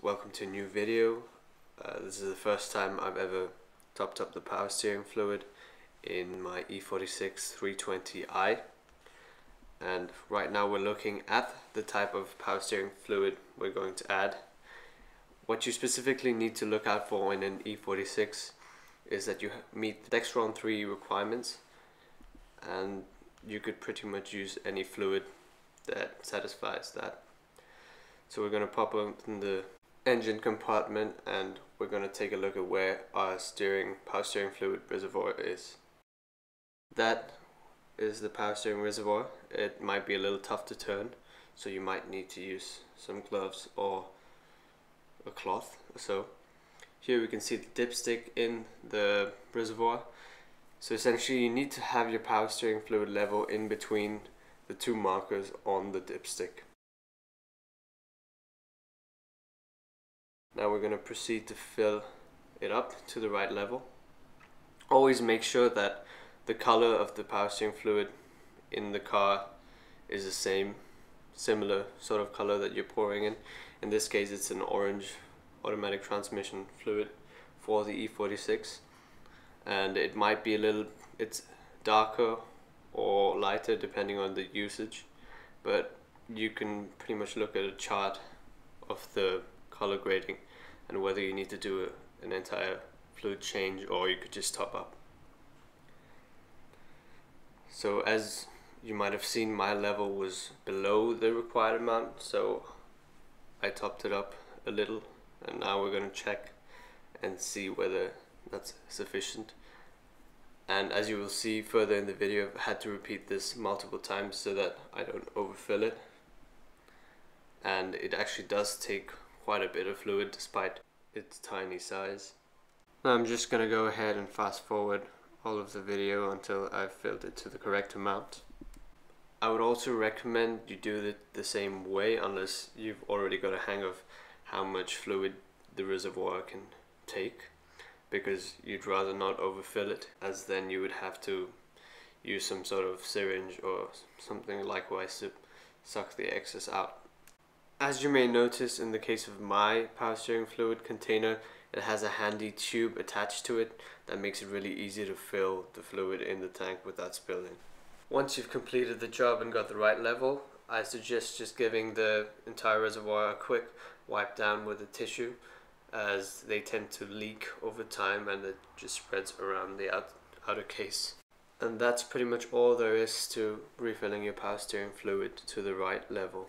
welcome to a new video. This is the first time I've ever topped up the power steering fluid in my E46 320i, and right now we're looking at the type of power steering fluid we're going to add. What you specifically need to look out for in an E46 is that you meet the Dextron 3 requirements, and you could pretty much use any fluid that satisfies that. So we're going to pop open the engine compartment and we're going to take a look at where our power steering fluid reservoir is. That is the power steering reservoir. It might be a little tough to turn, so you might need to use some gloves or a cloth or so. Here we can see the dipstick in the reservoir. So essentially you need to have your power steering fluid level in between the two markers on the dipstick. Now we're going to proceed to fill it up to the right level. Always make sure that the color of the power steering fluid in the car is the similar sort of color that you're pouring in. In this case it's an orange automatic transmission fluid for the E46, and it might be it's darker or lighter depending on the usage, but you can pretty much look at a chart of the color grading and whether you need to do an entire fluid change or you could just top up. So as you might have seen, my level was below the required amount, so I topped it up a little, and now we're going to check and see whether that's sufficient. And as you will see further in the video, I've had to repeat this multiple times so that I don't overfill it, and it actually does take quite a bit of fluid despite its tiny size. Now I'm just going to go ahead and fast forward all of the video until I've filled it to the correct amount. I would also recommend you do it the same way unless you've already got a hang of how much fluid the reservoir can take, because you'd rather not overfill it, as then you would have to use some sort of syringe or something likewise to suck the excess out. As you may notice, in the case of my power steering fluid container, it has a handy tube attached to it that makes it really easy to fill the fluid in the tank without spilling. Once you've completed the job and got the right level, I suggest just giving the entire reservoir a quick wipe down with a tissue, as they tend to leak over time and it just spreads around the outer case. And that's pretty much all there is to refilling your power steering fluid to the right level.